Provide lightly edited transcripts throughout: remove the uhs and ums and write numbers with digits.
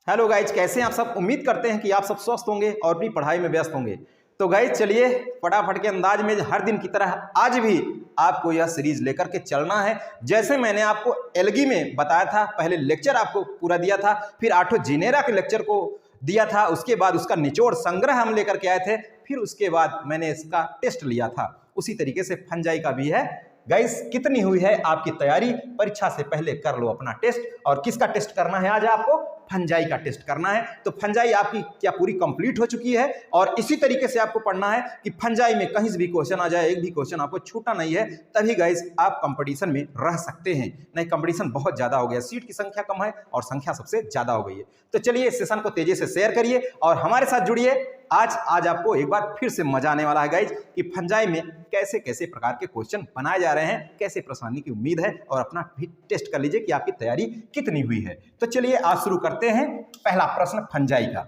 Hello guys, कैसे हैं आप सब। उम्मीद करते हैं कि आप सब स्वस्थ होंगे और अपनी पढ़ाई में व्यस्त होंगे। तो गाइज चलिए फटाफट के अंदाज में हर दिन की तरह आज भी आपको यह सीरीज लेकर के चलना है। जैसे मैंने आपको एल्गी में बताया था, पहले लेक्चर आपको पूरा दिया था, फिर आठों जिनेरा के लेक्चर को दिया था, उसके बाद उसका निचोड़ संग्रह हम लेकर के आए थे, फिर उसके बाद मैंने इसका टेस्ट लिया था। उसी तरीके से फंजाई का भी है। गाइस कितनी हुई है आपकी तैयारी? परीक्षा से पहले कर लो अपना टेस्ट। और किसका टेस्ट करना है आज आपको? फंजाई का टेस्ट करना है। तो फंजाई आपकी क्या पूरी कंप्लीट हो चुकी है? और इसी तरीके से आपको पढ़ना है कि फंजाई में कहीं से भी क्वेश्चन आ जाए, एक भी क्वेश्चन आपको छूटा नहीं है, तभी गाइस आप कंपटीशन में रह सकते हैं। नहीं, कंपटीशन बहुत ज्यादा हो गया, सीट की संख्या कम है और संख्या सबसे ज्यादा हो गई है। तो चलिए इस सेशन को तेजी से शेयर करिए और हमारे साथ जुड़िए। आज आपको एक बार फिर से मजा आने वाला है गाइज कि फंजाई में कैसे कैसे प्रकार के क्वेश्चन बनाए जा रहे हैं, कैसे प्रश्न आने की उम्मीद है, और अपना भी टेस्ट कर लीजिए कि आपकी तैयारी कितनी हुई है। तो चलिए आज शुरू करते हैं पहला प्रश्न फंजाई का।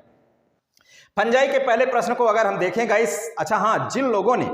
फंजाई के पहले प्रश्न को अगर हम देखें गाइज, अच्छा हाँ, जिन लोगों ने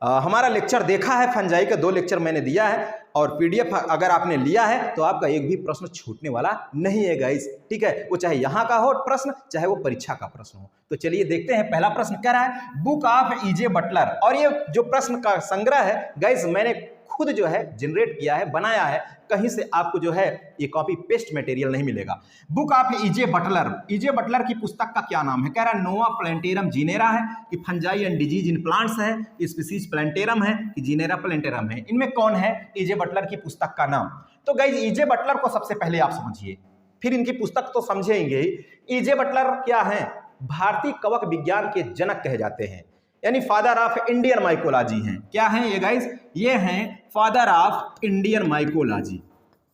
हमारा लेक्चर देखा है, फंजाई का 2 लेक्चर मैंने दिया है और पीडीएफ अगर आपने लिया है तो आपका एक भी प्रश्न छूटने वाला नहीं है गाइस, ठीक है। वो चाहे यहाँ का हो प्रश्न, चाहे वो परीक्षा का प्रश्न हो। तो चलिए देखते हैं पहला प्रश्न क्या रहा है। बुक ऑफ ईजे बटलर, और ये जो प्रश्न का संग्रह है गाइस मैंने खुद जो है जनरेट किया है, बनाया है, कहीं से आपको जो है ये कॉपी पेस्ट मटेरियल नहीं मिलेगा। Book of E J Butler, E J Butler की पुस्तक का क्या नाम है? कह रहा नोवा प्लेंटेरम जिनेरा है कि fungi and disease in plants है, स्पीसीज प्लेंटेरम है कि जिनेरा प्लेंटेरम है। इनमें कौन है ईजे बटलर की पुस्तक का नाम? तो गाइस ईजे बटलर को सबसे पहले आप समझिए, फिर इनकी पुस्तक तो समझेंगे। ईजे बटलर क्या है? भारतीय कवक विज्ञान के जनक कहे जाते हैं, यानी फादर ऑफ इंडियन माइकोलॉजी हैं। क्या हैं ये गाइस? ये हैं father of Indian mycology,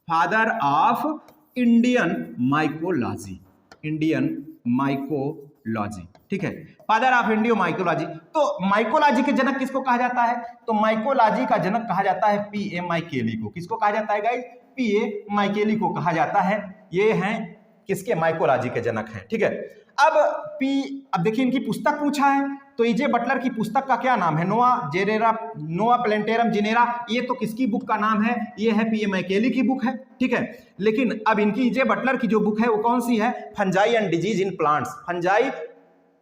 father of Indian mycology, Indian mycology, ठीक है, फादर ऑफ इंडियन माइकोलॉजी। तो माइकोलॉजी के जनक किसको कहा जाता है? तो माइकोलॉजी का जनक कहा जाता है पीए माइकेली को। किसको कहा जाता है गाइस? पीए माइकेली को कहा जाता है। ये हैं किसके? माइकोलॉजी के जनक हैं, ठीक है। अब देखिए इनकी पुस्तक पूछा है, तो ईजे बटलर की पुस्तक का क्या नाम है? नोवा प्लेंटेरम जिनेरा। ये तो किसकी बुक का नाम है? ये है पीए मैकेली की बुक है, ठीक है। लेकिन अब इनकी ईजे बटलर की जो बुक है वो कौन सी है? Fungi and disease in plants, fungi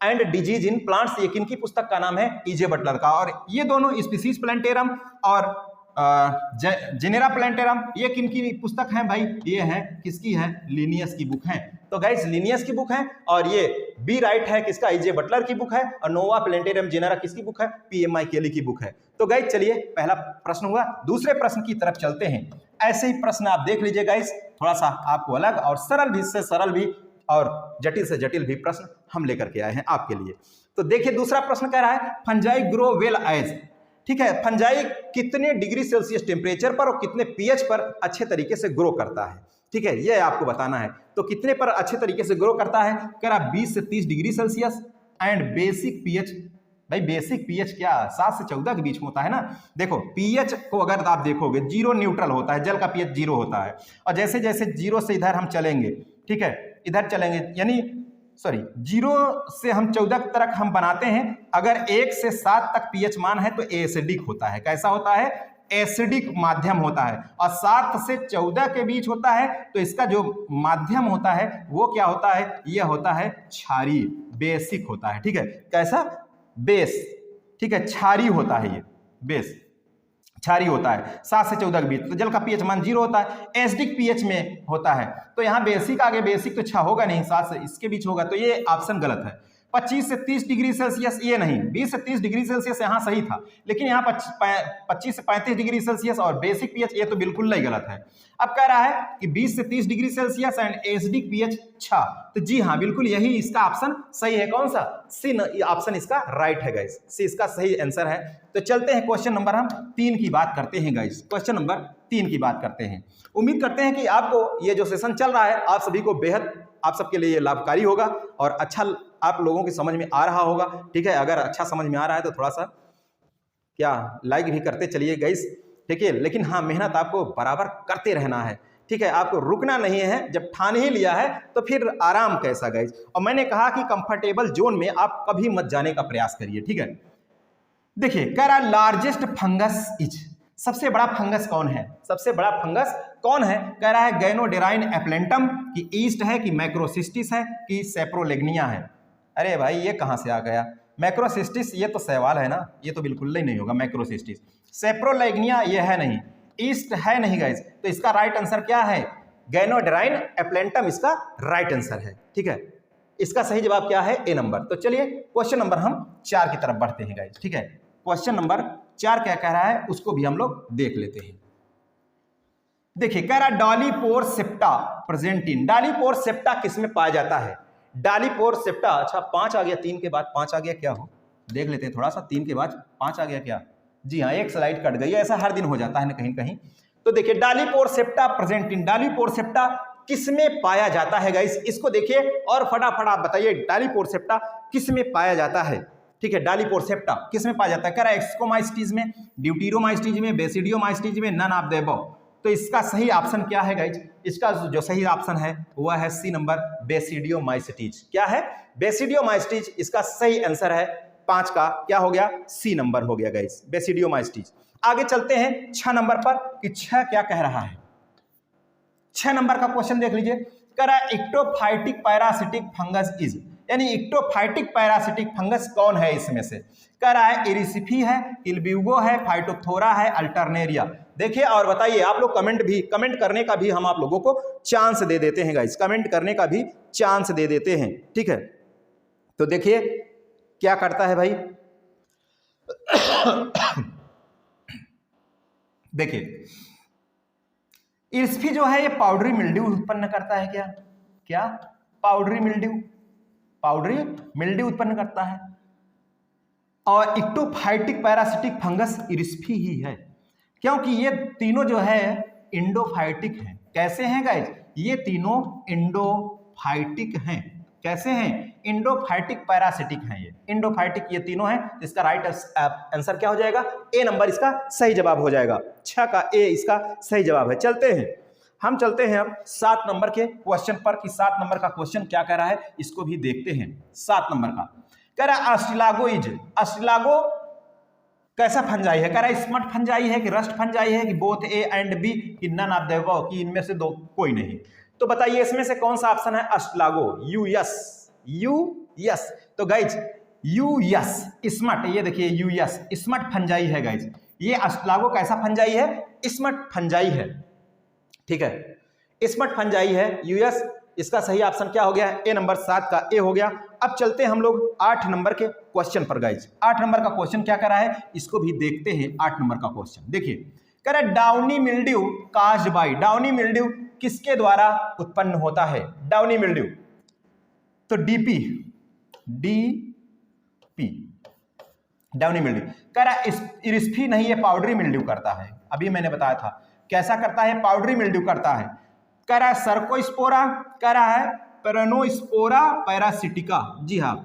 and disease in plants, ये किनकी पुस्तक का नाम है? ईजे बटलर का। और ये दोनों स्पीसीज प्लेंटेरम और जिनेरा प्लेंटेरम, ये किनकी पुस्तक है भाई? ये है किसकी है? लिनियस की बुक है। तो गाइस लिनियस की बुक है, और ये बी राइट है किसका? ईजे बटलर की बुक है। और नोवा प्लेंटेरम जिनेरा किसकी बुक है? पीएम माइकेली की बुक है। तो गाइस चलिए पहला प्रश्न हुआ। दूसरे प्रश्न की तरफ चलते हैं। ऐसे ही प्रश्न आप देख लीजिए गाइस, थोड़ा सा आपको अलग और सरल भी से सरल भी और जटिल से जटिल भी प्रश्न हम लेकर के आए हैं आपके लिए। तो देखिए दूसरा प्रश्न कह रहा है फंजाई ग्रो वेल एज, ठीक है, फंजाई कितने डिग्री सेल्सियस टेम्परेचर पर और कितने पीएच पर अच्छे तरीके से ग्रो करता है, ठीक है, ये आपको बताना है। तो कितने पर अच्छे तरीके से ग्रो करता है? कह रहा 20 से 30 degree Celsius and basic pH. भाई बेसिक पीएच क्या 7 से 14 के बीच में होता है ना। देखो पीएच को अगर आप देखोगे, 0 न्यूट्रल होता है, जल का पीएच 0 होता है। और जैसे जैसे 0 से इधर हम चलेंगे, ठीक है, इधर चलेंगे, यानी 0 से हम 14 तक हम बनाते हैं। अगर 1 से 7 तक पीएच मान है तो एसिडिक होता है। कैसा होता है? एसिडिक माध्यम होता है। और 7 से 14 के बीच होता है तो इसका जो माध्यम होता है वो क्या होता है? यह होता है क्षारीय, बेसिक होता है, ठीक है। कैसा? बेस, ठीक है, क्षारीय होता है, ये बेस क्षारीय होता है 7 से 14 के बीच। तो जल का पीएच मान 0 होता है, एसिडिक पीएच में होता है। तो यहाँ बेसिक आगे, बेसिक तो 6 होगा नहीं, 7 से इसके बीच होगा, तो ये ऑप्शन गलत है। 25 से 30 डिग्री सेल्सियस ये नहीं, 20 से 30 डिग्री सेल्सियस यहाँ सही था, लेकिन यहाँ 25 से 35 डिग्री सेल्सियस और बेसिक पीएच ये तो बिल्कुल नहीं गलत है। अब कह रहा है कि 20 से 30 degree Celsius and acidic pH 6, तो जी हाँ बिल्कुल यही इसका ऑप्शन सही है। कौन सा? सी ऑप्शन इसका राइट है गाइस, सी इसका सही आंसर है। तो चलते हैं क्वेश्चन नंबर हम 3 की बात करते हैं गाइस, क्वेश्चन नंबर 3 की बात करते हैं। उम्मीद करते हैं कि आपको ये जो सेशन चल रहा है आप सभी को बेहद, आप सबके लिए लाभकारी होगा और अच्छा आप लोगों की समझ में आ रहा होगा, ठीक है। अगर अच्छा समझ में आ रहा है तो थोड़ा सा क्या लाइक भी करते चलिए गाइस, ठीक है। लेकिन हाँ मेहनत आपको बराबर करते रहना है, ठीक है, आपको रुकना नहीं है। जब ठान ही लिया है तो फिर आराम कैसा गाइस। और मैंने कहा कि कंफर्टेबल जोन में आप कभी मत जाने का प्रयास करिए, ठीक है। देखिए कह रहा लार्जेस्ट फंगस इज, सबसे बड़ा फंगस कौन है? सबसे बड़ा फंगस कौन है? कह रहा है गैनोडेराइन एप्लेंटम, कि ईस्ट है, कि मैक्रोसिस्टिस है, कि सेप्रोलेग्निया है। अरे भाई ये कहाँ से आ गया? मैक्रोसिस्टिस ये तो सवाल है ना, ये तो बिल्कुल ही नहीं होगा मैक्रोसिस्टिस। सेप्रोलेग्निया ये है नहीं, ईस्ट है नहीं गाइस, तो इसका राइट आंसर क्या है? गैनोडेराइन एप्लेंटम इसका राइट आंसर है। ठीक है, इसका सही जवाब क्या है? ए नंबर। तो चलिए क्वेश्चन नंबर हम 4 की तरफ बढ़ते हैं गाइस। ठीक है, क्वेश्चन नंबर 4 क्या कह रहा है उसको भी हम लोग देख लेते हैं। देखिए कह रहा डॉलीपोरसेप्टा प्रेजेंट इन, डॉलीपोरसेप्टा किस में पाया जाता है? डॉलीपोरसेप्टा, अच्छा 5 आ गया, 3 के बाद 5 आ गया, क्या हो देख लेते हैं थोड़ा सा। 3 के बाद 5 आ गया क्या? जी हाँ, एक स्लाइड कट गई है, ऐसा हर दिन हो जाता है ना कहीं कहीं। तो देखिए डॉलीपोरसेप्टा प्रेजेंट इन, डॉलीपोरसेप्टा किस में पाया जाता है गाइस? इसको देखिए और फटाफट आप बताइए डॉलीपोरसेप्टा किस में पाया जाता है। ठीक है, डॉलीपोरसेप्टा किस में पाया जाता है? कह रहा है एक्सकोमाइस्टीज में, ड्यूटीरोमाइस्टीज में, बेसिडियोमाइस्टीज में, नन ऑफ द अबव। तो इसका सही ऑप्शन क्या है गाइज? इसका जो सही ऑप्शन है वह है सी नंबर, बेसिडियोमाइस्टीज। क्या है? बेसिडियोमाइस्टीज इसका सही आंसर है। 5 का क्या हो गया? सी नंबर हो गया गाइज, बेसिडियोमाइस्टीज। आगे चलते हैं 6 नंबर पर कि 6 क्या कह रहा है। 6 नंबर का क्वेश्चन देख लीजिए। कह रहा है इक्टोफाइटिक पैरासिटिक फंगस इज, यानी इक्टोफाइटिक पैरासिटिक फंगस कौन है इसमें से? कह रहा है इरिसिफी है, इल्ब्यूगो है, फाइटोथोरा है, अल्टरनेरिया। देखिए और बताइए, आप लोग कमेंट करने का भी हम आप लोगों को चांस दे देते हैं गाइस, कमेंट करने का भी चांस दे देते हैं। ठीक है, तो देखिए क्या करता है भाई। देखिए इरिसिफी जो है ये पाउडरी मिल्ड्यू उत्पन्न करता है। क्या क्या? पाउडरी मिल्ड्यू उत्पन्न करता है। और इक्टोफाइटिक पैरासिटिक फंगस इरिसिफी ही है, क्योंकि ये तीनों जो है इंडोफाइटिक हैं। कैसे हैं गाइज? ये तीनों इंडोफाइटिक हैं। कैसे हैं? इंडोफाइटिक पैरासिटिक हैं, ये इंडोफाइटिक ये तीनों हैं। इसका राइट आंसर क्या हो जाएगा? ए नंबर इसका सही जवाब हो जाएगा। 6 का ए इसका सही जवाब है। चलते हैं हम अब 7 नंबर के क्वेश्चन पर कि 7 नंबर का क्वेश्चन क्या कह रहा है इसको भी देखते हैं। 7 नंबर का कह रहा है अस्टिलागो इज, अस्टिलागो कैसा फंजाई है? कह रहा है स्मट फंजाई है, कि रस्ट फंजाई है, कि बोथ ए एंड बी, कि नन ऑफ द अबव, कि इनमें से दो कोई नहीं। तो बताइए इसमें से कौन सा ऑप्शन है? Ustilago, US. तो गाइज यूएस स्मट, ये देखिए यूएस स्मट फंजाई है गाइज। ये अस्टिलागो कैसा फंजाई है? स्मट फंजाई है। ठीक है, स्मट फंजाई है यूएस। इसका सही ऑप्शन क्या हो गया? ए नंबर। 7 का ए हो गया। अब चलते हैं हम लोग 8 नंबर के क्वेश्चन पर गाइज। 8 नंबर का क्वेश्चन क्या कर रहा है इसको भी देखते हैं। 8 नंबर का क्वेश्चन देखिए, कह रहा है downy mildew caused by, downy mildew किसके द्वारा उत्पन्न होता है? डाउनी मिल्ड्यू, तो डीपी डाउनी मिल्ड्यू। कह रहा है इरिसिफी नहीं, ये पाउडरी मिल्ड्यू करता है। अभी मैंने बताया था कैसा करता है, पाउडरी मिल्ड्यू करता है। कह रहा है सर्कोस्पोरा, कह रहा है पेरोनोस्पोरा पैरासिटिका। जी हाँ,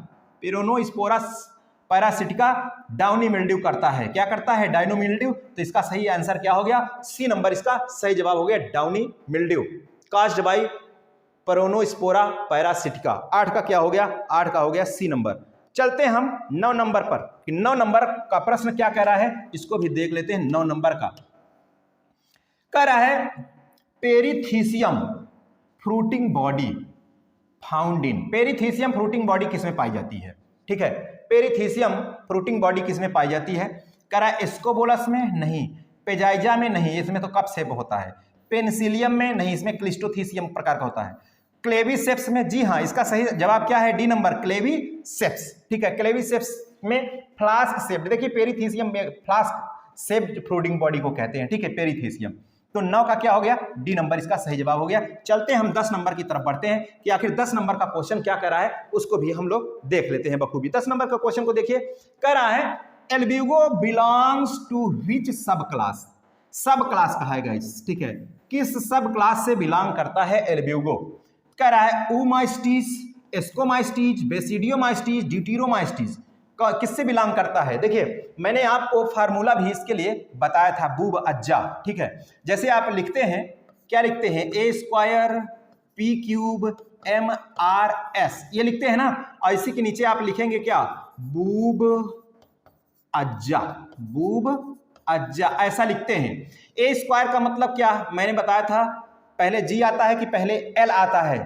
पेरोनोस्पोरा पैरासिटिका डाउनी मिल्ड्यू करता है। क्या करता है? Downy mildew. तो इसका सही आंसर क्या हो गया? सी नंबर इसका सही जवाब हो गया, downy mildew caused by Peronospora parasitica. 8 का क्या हो गया? 8 का हो गया सी नंबर। चलते हैं हम 9 नंबर पर कि 9 नंबर का प्रश्न क्या कह रहा है इसको भी देख लेते हैं। 9 नंबर का कह रहा है perithecium fruiting body found in, perithecium fruiting body किसमें पाई जाती है? ठीक है, पेरिथीसियम फ्रूटिंग बॉडी किसमें पाई जाती है? कह रहा है एस्कोबोलस में नहीं, पेजाइजा में नहीं, इसमें तो कप शेप होता है, पेनिसिलियम में नहीं, इसमें क्लिस्टोथीसियम प्रकार का होता है, क्लेविसेप्स में। जी हाँ, इसका सही जवाब क्या है? D number, Claviceps. ठीक है, क्लेविसेप्स में फ्लास्क शेप। देखिए पेरिथीसियम में फ्लास्क शेप फ्रूटिंग बॉडी को कहते हैं। ठीक है, पेरिथीसियम। तो 9 का क्या हो गया? डी नंबर इसका सही जवाब हो गया। चलते हैं हम 10 नंबर की तरफ बढ़ते हैं कि आखिर 10 नंबर का क्वेश्चन क्या कह रहा है उसको भी हम लोग देख लेते हैं बखूबी। 10 नंबर का क्वेश्चन को देखिए, कह रहा है एल्ब्यूगो बिलोंग्स टू व्हिच सब क्लास? सब क्लास कहा है गाइस। ठीक है, किस सब क्लास से बिलोंग करता है एल्ब्यूगो? कह रहा है ऊमाइस्टीज, एस्कोमाइस्टीज, बेसिडियोमाइस्टीज, ड्यूटीरोमाइस्टीज, किससे बिलोंग करता है? देखिए मैंने आपको फार्मूला भी इसके लिए बताया था, बूब अज्जा। ठीक है, जैसे आप लिखते हैं, क्या लिखते हैं? A square P cube M R S, ये लिखते हैं ना, और इसी के नीचे आप लिखेंगे क्या? बूब अज्जा, बूब ऐसा लिखते हैं। ए स्क्वायर का मतलब क्या मैंने बताया था, पहले जी आता है कि पहले एल आता है?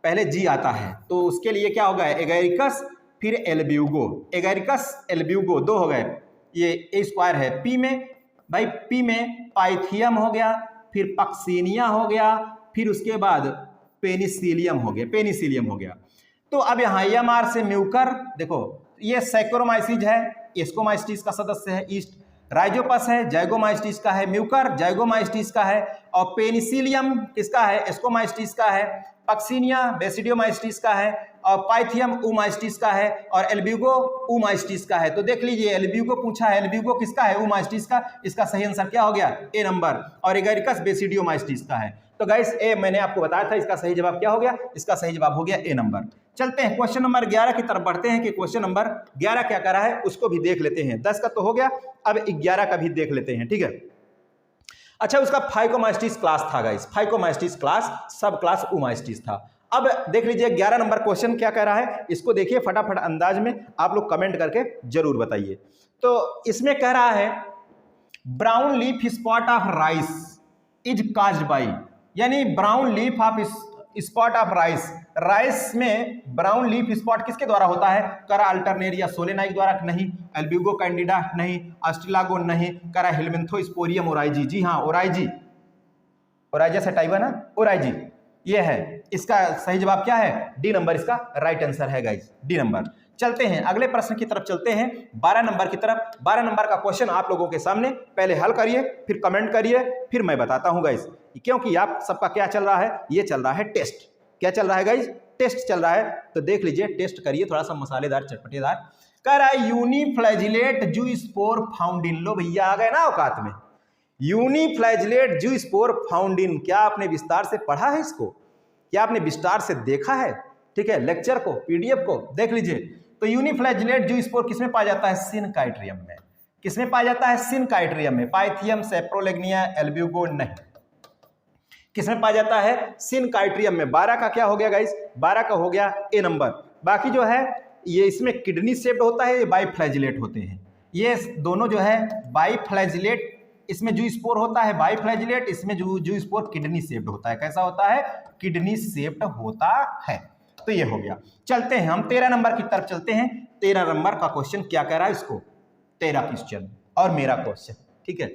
पहले जी आता है, तो उसके लिए क्या होगा, एगेरिकस फिर एल्ब्यूगो, एगेरिकस एल्ब्यूगो दो हो गए, ये ए स्क्वायर है। पी में भाई, पी में पाइथियम हो गया, फिर पक्सीनिया हो गया, फिर उसके बाद पेनिसिलियम हो गया, पेनिसिलियम हो गया। तो अब यहाँ एमआर से म्यूकर, देखो ये सैक्रोमाइसीज है, एस्कोमाइस्टिस का सदस्य है, ईस्ट राइजोपस है, जाइगोमाइस्टिस का है, म्यूकर जाइगोमाइस्टिस का है, और पेनिसिलियम किसका है, एस्कोमाइस्टिस का है, पक्सीनिया बेसिडियोमाइस्टिस का है, और पाइथियम ऊमाइस्टिस का है, और एल्ब्यूगो ऊमाइस्टिस का है। तो देख लीजिए एल्ब्यूगो पूछा है, एल्ब्यूगो किसका है, ऊमाइस्टिस का, इसका सही आंसर क्या हो गया, ए नंबर, और एगेरिकस बेसिडियोमाइस्टिस का है। तो गाइस ए मैंने आपको बताया था, इसका सही जवाब क्या हो गया, इसका सही जवाब हो गया ए नंबर। चलते हैं क्वेश्चन नंबर 11 की तरफ बढ़ते हैं कि क्वेश्चन नंबर 11 क्या कर रहा है, उसको भी देख लेते हैं। 10 का तो हो गया, अब 11 का भी देख लेते हैं, ठीक है। अच्छा, उसका फाइकोमाइस्टिस क्लास था गाइस, फाइकोमाइस्टिस क्लास, सब क्लास ऊमाइस्टिस था। अब देख लीजिए 11 नंबर क्वेश्चन क्या कह रहा है, इसको देखिए फटाफट अंदाज में, आप लोग कमेंट करके जरूर बताइए। तो इसमें कह रहा है brown leaf spot of rice is caused by, यानी brown leaf of spot of rice, rice में ब्राउन लीफ स्पॉट किसके द्वारा होता है, करा अल्टरनेरिया सोलेनाई द्वारा नहीं, एल्ब्यूगो कैंडिडा नहीं, अस्टिलागो नहीं, करा हेलमिंथोस्पोरियम ओराइजी, जी हाँ ओराइजी, ओराइजा सेटाइवा ना, ओराइजी ये है। इसका सही जवाब क्या है, डी नंबर इसका राइट आंसर है गाइस, डी नंबर। चलते हैं अगले प्रश्न की तरफ, चलते हैं 12 नंबर की तरफ। 12 नंबर का क्वेश्चन आप लोगों के सामने, पहले हल करिए फिर कमेंट करिए, फिर मैं बताता हूं गाइस, क्योंकि आप सबका क्या चल रहा है, ये चल रहा है टेस्ट। क्या चल रहा है गाइस, टेस्ट चल रहा है, तो देख लीजिए टेस्ट करिए, थोड़ा सा मसालेदार चटपटेदार। कह रहा है यूनिफ्लैजिलेट जूस्पोर फाउंड इन, लो भैया आ गए ना औकात में, यूनिफ्लैजिलेट जूस्पोर फाउंड इन, क्या आपने विस्तार से पढ़ा है इसको, क्या आपने विस्तार से देखा है, ठीक है, लेक्चर को, पीडीएफ को देख लीजिए। तो यूनिफ्लैजिलेट जूस्पोर किसमें पाया जाता है, सिनकाइट्रियम में। किसमें पाया जाता है, सिनकाइट्रियम में, पाइथियम सेप्रोलेग्निया एल्ब्यूगो नहीं। किसमें पाया जाता है, सिनकाइट्रियम में। 12 का क्या हो गया गाइस, 12 का हो गया ए नंबर। बाकी जो है ये इसमें किडनी शेप्ड होता है, ये बाइफ्लैजिलेट होते हैं, ये दोनों जो है बाइफ्लैजिलेट, इसमें जूस्पोर होता है बाइफ्लैजिलेट, इसमें जूस्पोर किडनी शेप्ड होता है। कैसा होता है, किडनी शेप्ड होता है। तो ये हो गया। चलते हैं हम 13 नंबर की तरफ चलते हैं। 13 नंबर का क्वेश्चन क्या कह रहा है, इसको 13 क्वेश्चन और मेरा क्वेश्चन, ठीक है।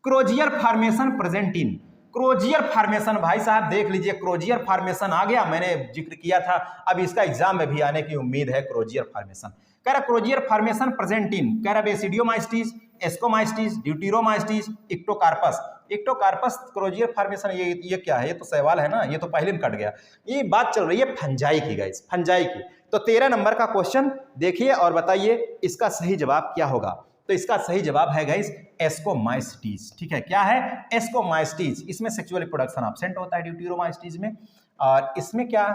Crozier formation present in, Crozier formation भाई साहब देख लीजिए, क्रोजियर फॉर्मेशन आ गया, मैंने जिक्र किया था, अब इसका एग्जाम में भी आने की उम्मीद है। क्रोजियर फॉर्मेशन कह रहा, क्रोजियर फॉर्मेशन प्रेजेंट इन, कह रहा बेसिडियोमाइस्टिस, एस्कोमाइस्टिस, ड्यूटेरोमाइस्टिस, इक्टोकार्पस। इक्टोकार्पस क्रोजियर फॉर्मेशन, ये क्या है, ये तो सवाल है ना, ये तो पहले में कट गया। ये बात चल रही है फंजाई की गाइस, फंजाई की। तो 13 नंबर का क्वेश्चन देखिए और बताइए इसका सही जवाब क्या होगा। तो इसका सही जवाब है गाइस एस्कोमाइस्टिस, ठीक है। क्या है, एस्कोमाइस्टिस। इसमें सेक्सुअल रिप्रोडक्शन एब्सेंट होता है ड्यूटेरोमाइस्टिस में, और इसमें क्या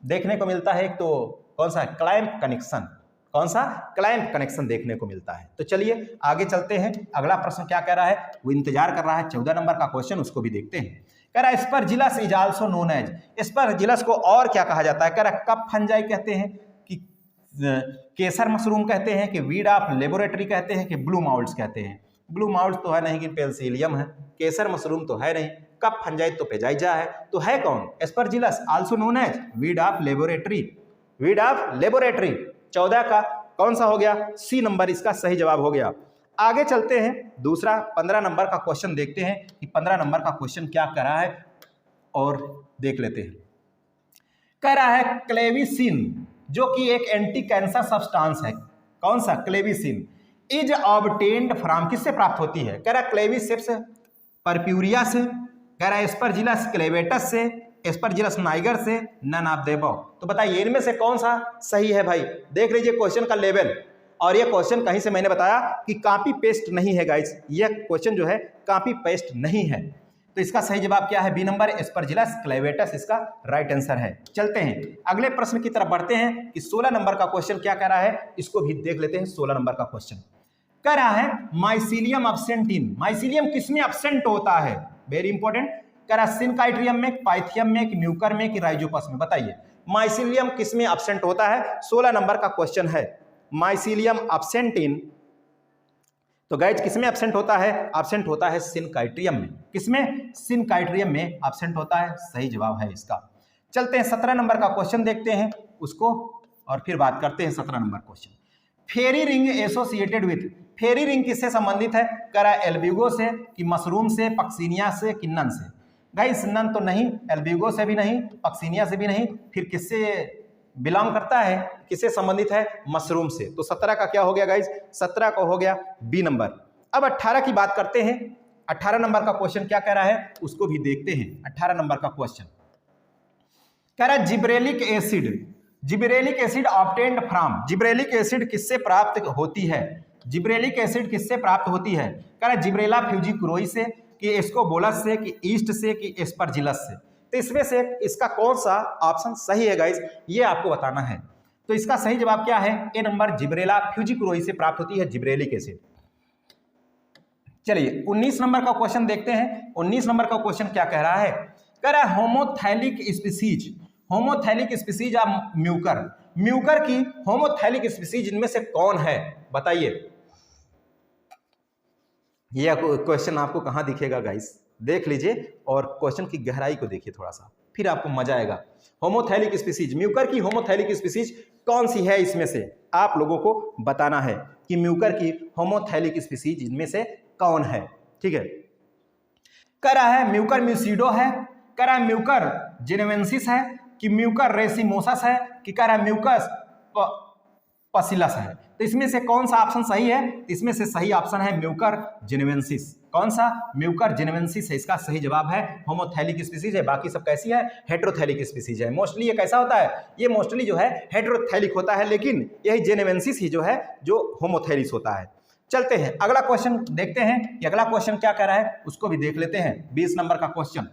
देखने को मिलता है, एक तो कौन सा, क्लैंप कनेक्शन, कौन सा, क्लैंप कनेक्शन देखने को मिलता है। तो चलिए आगे चलते हैं, अगला प्रश्न क्या कह रहा है, वो इंतजार कर रहा है 14 नंबर का क्वेश्चन, उसको भी देखते हैं। कह रहा है Aspergillus is also known as, Aspergillus को और क्या कहा जाता है, कह रहा है कप फंजाई कहते हैं, कि केसर मशरूम कहते हैं, कि वीड ऑफ लेबोरेटरी कहते हैं, कि ब्लू माउल्ट्स कहते हैं। ब्लू माउल्ट्स तो है नहीं, कि पेंसिलियम है, केसर मशरूम तो है नहीं, कप फंजाई तो पेजाइजा है, तो है कौन, Aspergillus also known as weed of laboratory, weed of laboratory. 14 का कौन सा हो गया, सी नंबर इसका सही जवाब हो गया। आगे चलते हैं, दूसरा 15 नंबर का क्वेश्चन देखते हैं कि 15 नंबर का क्वेश्चन क्या कर रहा है, और देख लेते हैं। कह रहा है क्लेविसिन, जो कि एक एंटी कैंसर सब्सटेंस है, कौन सा, क्लेविसिन, इज ऑब्टेन्ड फ्रॉम, किससे प्राप्त होती है, कह रहा है क्लेविसेप्स परप्यूरिया से, कह रहा है एस्परजिलस क्लेवेटस से, एस्परजिलस नाइगर से, नन ऑफ द अबव। तो बताइए इनमें से कौन सा सही है भाई। देख लीजिए क्वेश्चन का लेवल, और ये क्वेश्चन कहीं से मैंने बताया कि कॉपी पेस्ट नहीं है गाइस, ये क्वेश्चन जो है कॉपी पेस्ट नहीं है। तो इसका सही जवाब क्या है, बी नंबर एस्परजिलस क्लेवेटस इसका राइट आंसर है। चलते हैं अगले प्रश्न की तरफ बढ़ते हैं कि 16 नंबर का क्वेश्चन क्या कह रहा है, इसको भी देख लेते हैं। 16 नंबर का क्वेश्चन कह रहा है माइसिलियम एब्सेंट इन, माइसिलियम किसमें एब्सेंट होता है, वेरी इंपॉर्टेंट। कह रहा है सिनकाइट्रियम में, पाइथियम में, कि म्यूकर में, कि राइजोपस में। बताइए माइसिलियम किसमें एब्सेंट होता है, 16 नंबर का क्वेश्चन है। माइसिलियम एब्सेंट इन तो गाइज किसमें एब्सेंट होता है? एब्सेंट होता है सिनकाइट्रियम में। किसमें? सिनकाइट्रियम में एब्सेंट होता है, सही जवाब है इसका। चलते हैं 17 नंबर का क्वेश्चन देखते हैं उसको और फिर बात करते हैं 17 number question. Fairy ring associated with, fairy ring किससे संबंधित है? करा एल्ब्यूगो से कि मशरूम से, पक्सीनिया से कि नन से? गाइस नन तो नहीं, एल्ब्यूगो से भी नहीं, पक्सीनिया से भी नहीं, फिर किससे बिलोंग करता है, किससे संबंधित है? मशरूम से। तो 17 का क्या हो गया गाइस? 17 का हो गया बी नंबर। अब 18 की बात करते हैं। 18 नंबर का क्वेश्चन क्या कह रहा है उसको भी देखते हैं। 18 नंबर का क्वेश्चन कह रहा है gibberellic acid, gibberellic acid obtained from, gibberellic acid किससे प्राप्त होती है? जिब्रेलिक एसिड किससे प्राप्त होती है? कह रहा है जिब्रेला फ्यूजिकुरोई से कि एस्कोबोलस से कि ईस्ट से कि एस्परजिलस से? तो इसमें से इसका कौन सा ऑप्शन सही है गाइस, ये आपको बताना है। तो इसका सही जवाब क्या है? ए नंबर, जिब्रेला फ्यूजिकुरोई से प्राप्त होती है जिब्रेलिक एसिड। चलिए 19 नंबर का क्वेश्चन देखते हैं। 19 नंबर का क्वेश्चन क्या कह रहा है? कह रहा है homothallic species, homothallic species of Mucor, Mucor की होमोथैलिक स्पीसीज इनमें से कौन है? बताइए। यह क्वेश्चन आपको कहाँ दिखेगा गाइस? देख लीजिए और क्वेश्चन की गहराई को देखिए थोड़ा सा, फिर आपको मजा आएगा। होमोथैलिक स्पीसीज, म्यूकर की होमोथैलिक स्पीसीज कौन सी है? इसमें से आप लोगों को बताना है कि म्यूकर की होमोथैलिक स्पीसीज इनमें से कौन है। ठीक है, कह रहा है म्यूकर म्यूसिडो है, कह रहा है म्यूकर जेनेवेंसिस है कि म्यूकर रेसिमोसस है कि कह रहा है म्यूकस पसिलस है? तो इसमें से कौन सा ऑप्शन सही है? इसमें से सही ऑप्शन है म्यूकर जेनेवेंसिस। कौन सा? म्यूकर जेनेवेंसिस है इसका सही जवाब है। होमोथैलिक स्पीसीज है, बाकी सब कैसी है? हेटेरोथैलिक स्पीसीज है। मोस्टली ये कैसा होता है? ये मोस्टली जो है हेटेरोथैलिक होता है, लेकिन यही जेनेवेंसिस ही जो है जो होमोथैलिक होता है। चलते हैं अगला क्वेश्चन देखते हैं कि अगला क्वेश्चन क्या कह रहा है, उसको भी देख लेते हैं। 20 नंबर का question,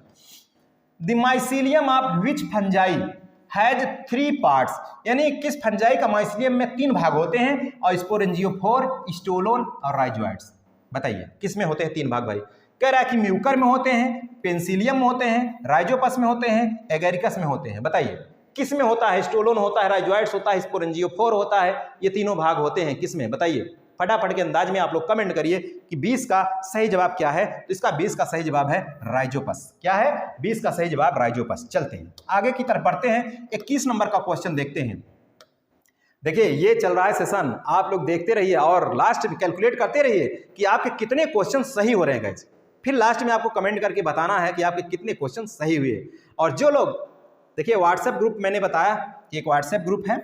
the mycelium of which fungi has 3 parts, यानी किस फंजाई का माइसीलियम में 3 भाग होते हैं? और स्पोरेंजियोफोर, स्टोलोन और राइजोइड्स। बताइए किस में होते हैं 3 भाग भाई? कह रहा है कि म्यूकर में होते हैं, पेंसिलियम में होते हैं, राइजोपस में होते हैं, एगेरिकस में होते हैं। बताइए किस में होता है? स्टोलोन होता है, राइजोइड्स होता है, स्पोरेंजियोफोर होता है, ये तीनों भाग होते हैं किस में? बताइए फटाफट के अंदाज में आप लोग कमेंट करिए कि 20 का सही जवाब क्या है। तो इसका 20 का सही जवाब है राइजोपस। क्या है? 20 का सही जवाब राइजोपस। चलते हैं आगे की तरफ बढ़ते हैं। 21 नंबर का क्वेश्चन देखते हैं। देखिए ये चल रहा है सेशन, आप लोग देखते रहिए और लास्ट में कैलकुलेट करते रहिए कि आपके कितने क्वेश्चन सही हो रहे हैं गाइस। फिर लास्ट में आपको कमेंट करके बताना है कि आपके कितने क्वेश्चन सही हुए। और जो लोग देखिए व्हाट्सएप ग्रुप मैंने बताया कि एक व्हाट्सएप ग्रुप है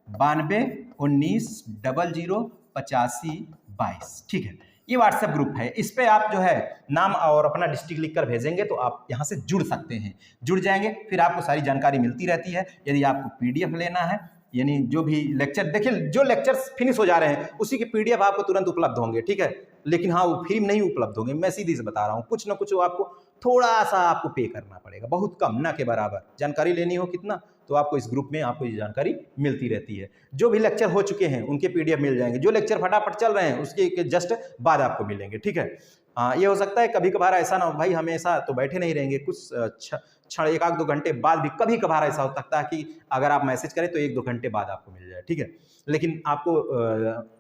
9219008522। ठीक है, ये व्हाट्सएप ग्रुप है। इस पे आप जो है नाम और अपना डिस्ट्रिक्ट लिखकर भेजेंगे तो आप यहाँ से जुड़ सकते हैं। जुड़ जाएंगे फिर आपको सारी जानकारी मिलती रहती है। यदि आपको पीडीएफ लेना है, यानी जो भी लेक्चर, देखिए जो लेक्चर्स फिनिश हो जा रहे हैं उसी के पीडीएफ आपको तुरंत उपलब्ध होंगे। ठीक है, लेकिन हाँ वो फ्री में नहीं उपलब्ध होंगे, मैं सीधी से बता रहा हूँ। कुछ ना कुछ आपको थोड़ा सा आपको पे करना पड़ेगा, बहुत कम, ना के बराबर। जानकारी लेनी हो कितना तो आपको इस ग्रुप में आपको ये जानकारी मिलती रहती है। जो भी लेक्चर हो चुके हैं उनके पीडीएफ मिल जाएंगे, जो लेक्चर फटाफट चल रहे हैं उसके जस्ट बाद आपको मिलेंगे। ठीक है, हाँ ये हो सकता है कभी कभार ऐसा ना हो भाई, हमेशा तो बैठे नहीं रहेंगे, कुछ क्षण 1-2 घंटे बाद भी कभी कभार ऐसा हो सकता है कि अगर आप मैसेज करें तो 1-2 घंटे बाद आपको मिल जाए। ठीक है, लेकिन आपको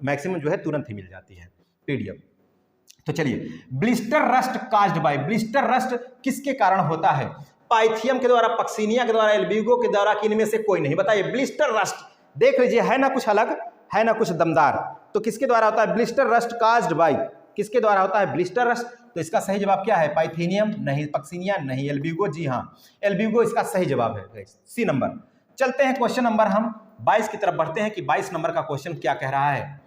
मैक्सिमम जो है तुरंत ही मिल जाती है पीडीएफ। तो चलिए, blister rust caused by, blister rust किसके कारण होता है? पाइथियम के द्वारा, पक्सीनिया के द्वारा, एल्ब्यूगो के द्वारा, कि इनमें से कोई नहीं? बताइए ब्लिस्टर रस्ट, देख लीजिए है ना कुछ अलग, है ना कुछ दमदार। तो किसके द्वारा होता है ब्लिस्टर रस्ट काज्ड बाय? किसके द्वारा होता है ब्लिस्टर रस्ट? तो इसका सही जवाब क्या है? पाइथेनियम नहीं, पक्सीनिया नहीं, एल्ब्यूगो, जी हाँ एल्ब्यूगो इसका सही जवाब है, सी नंबर। चलते हैं क्वेश्चन नंबर हम 22 की तरफ बढ़ते हैं कि 22 नंबर का क्वेश्चन क्या कह रहा है।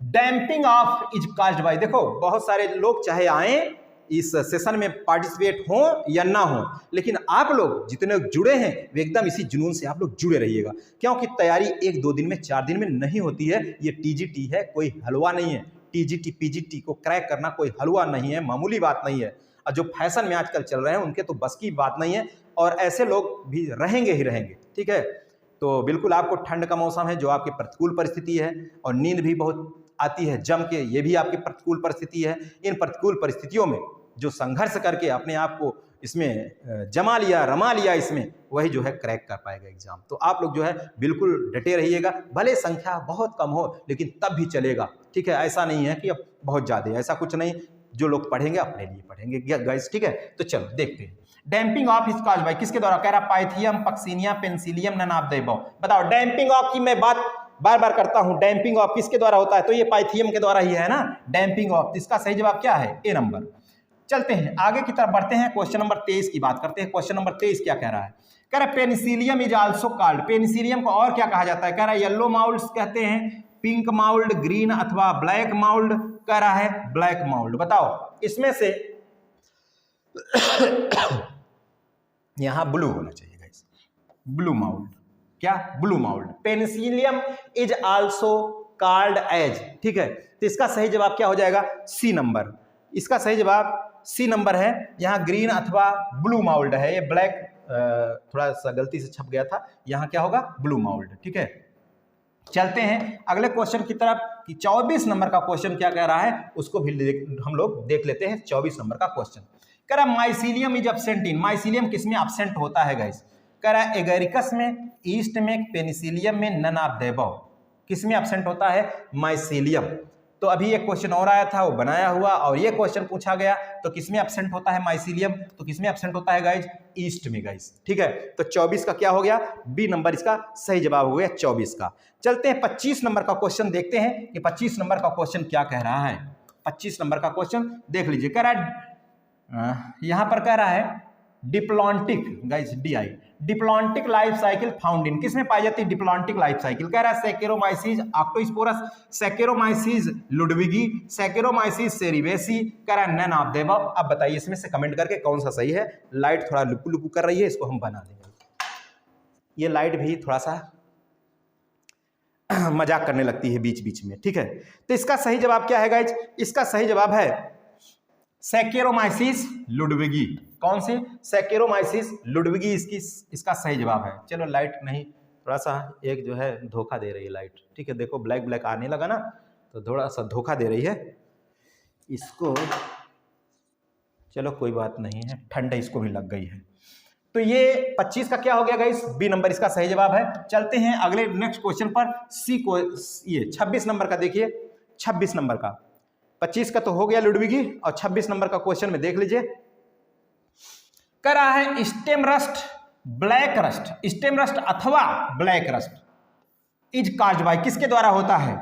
Damping off is caused bye, देखो बहुत सारे लोग चाहे आए इस सेशन में पार्टिसिपेट हो या ना हो, लेकिन आप लोग जितने जुड़े हैं वे एकदम इसी जुनून से आप लोग जुड़े रहिएगा, क्योंकि तैयारी 1-2 दिन में 4 दिन में नहीं होती है। ये टीजीटी है, कोई हलवा नहीं है। टीजीटी पीजीटी को क्रैक करना कोई हलवा नहीं है, मामूली बात नहीं है। और जो फैशन में आजकल चल रहे हैं उनके तो बस की बात नहीं है, और ऐसे लोग भी रहेंगे ही रहेंगे। ठीक है, तो बिल्कुल आपको ठंड का मौसम है जो आपकी प्रतिकूल परिस्थिति है, और नींद भी बहुत आती है जम के, ये भी आपकी प्रतिकूल परिस्थिति है। इन प्रतिकूल परिस्थितियों में जो संघर्ष करके अपने आप को इसमें जमा लिया, रमा लिया इसमें, वही जो है क्रैक कर पाएगा एग्जाम। तो आप लोग जो है बिल्कुल डटे रहिएगा, भले संख्या बहुत कम हो लेकिन तब भी चलेगा, ठीक है। ऐसा नहीं है कि अब बहुत ज़्यादा, ऐसा कुछ नहीं, जो लोग पढ़ेंगे अपने लिए पढ़ेंगे गाइस, ठीक है। तो चलो देखते हैं। डैम्पिंग ऑफ हिस्काज भाई किसके द्वारा, कह रहा Pythium, Puccinia, Penicillium, none of the above. बताओ, डैम्पिंग ऑफ की मैं बात बार बार करता हूं, डैम्पिंग ऑफ किसके द्वारा होता है, तो ये पाइथियम के द्वारा ही है ना डैम्पिंग ऑफ। इसका सही जवाब क्या है, ए नंबर। चलते हैं आगे की तरफ बढ़ते हैं, क्वेश्चन नंबर 23 की बात करते हैं। क्वेश्चन नंबर 23 क्या कह रहा है, कह रहा है Penicillium is also called, Penicillium को और क्या कहा जाता है, कह रहा है येलो माउल्ड्स कहते हैं, पिंक माउल्ड, ग्रीन अथवा ब्लैक माउल्ड, कह रहा है ब्लैक माउल्ड। बताओ इसमें से यहां ब्लू होना चाहिए गाइस, ब्लू माउल्ड, क्या blue mould. Penicillium is also called as, ठीक है। तो इसका सही जवाब क्या हो जाएगा, सी नंबर। इसका सही जवाब सी नंबर है। यहाँ ग्रीन अथवा ब्लू माउल्ड है, ये ब्लैक थोड़ा सा गलती से छप गया था, यहाँ क्या होगा ब्लू माउल्ड, ठीक है। चलते हैं अगले क्वेश्चन की तरफ कि 24 नंबर का क्वेश्चन क्या कह रहा है, उसको भी हम लोग देख लेते हैं। 24 नंबर का क्वेश्चन कह रहा है mycelium is absent in, mycelium किसमें एब्सेंट होता है गाइस, कह रहा है एगेरिकस में, ईस्ट में, पेनिसिलियम में, नन ऑफ द अबव। किसमें एब्सेंट होता है, माइसीलियम। तो अभी एक क्वेश्चन और आया था वो बनाया हुआ, और ये क्वेश्चन पूछा गया तो किसमें एब्सेंट होता है माइसीलियम, तो किसमें एब्सेंट होता है गाइज, ईस्ट में गाइज, ठीक है। तो 24 का क्या हो गया, बी नंबर इसका सही जवाब हो गया 24 का। चलते हैं 25 नंबर का क्वेश्चन देखते हैं कि 25 नंबर का क्वेश्चन क्या कह रहा है। 25 नंबर का क्वेश्चन देख लीजिए, कह रहा है यहां पर कह रहा है diplontic guys, DI, diplontic life cycle found in, किसमें पाई जाती है डिप्लॉन्टिक लाइफ साइकिल, कह रहा है सैकेरोमाइसीज ऑक्टोस्पोरस, सैकेरोमाइसीज लुडविगी, सैकेरोमाइसीज सेरिवेसी, कह रहा है नन ऑफ द अबव। अब बताइए इसमें से कमेंट करके कौन सा सही है। लाइट थोड़ा लुकु लुकु कर रही है, इसको हम बना देंगे। ये लाइट भी थोड़ा सा मजाक करने लगती है बीच बीच में, ठीक है। तो इसका सही जवाब क्या है गाइज, इसका सही जवाब है सैकेरोमाइसीस लुडविगी। कौन सी, सैकेरोमाइसीस लुडविगी इसका सही जवाब है। चलो लाइट नहीं, थोड़ा सा एक जो है धोखा दे रही है लाइट, ठीक है। देखो ब्लैक ब्लैक आने लगा ना, तो थोड़ा सा धोखा दे रही है इसको। चलो कोई बात नहीं है, ठंड इसको भी लग गई है। तो ये 25 का क्या हो गया गाइस, बी नंबर इसका सही जवाब है। चलते हैं अगले नेक्स्ट क्वेश्चन पर, सी को ये 26 नंबर का देखिए, 26 नंबर का, 25 का तो हो गया लुडविगी, और 26 नंबर का क्वेश्चन में देख लीजिए, कह रहा है stem rust, black rust, stem rust अथवा black rust is caused by, किसके द्वारा होता है,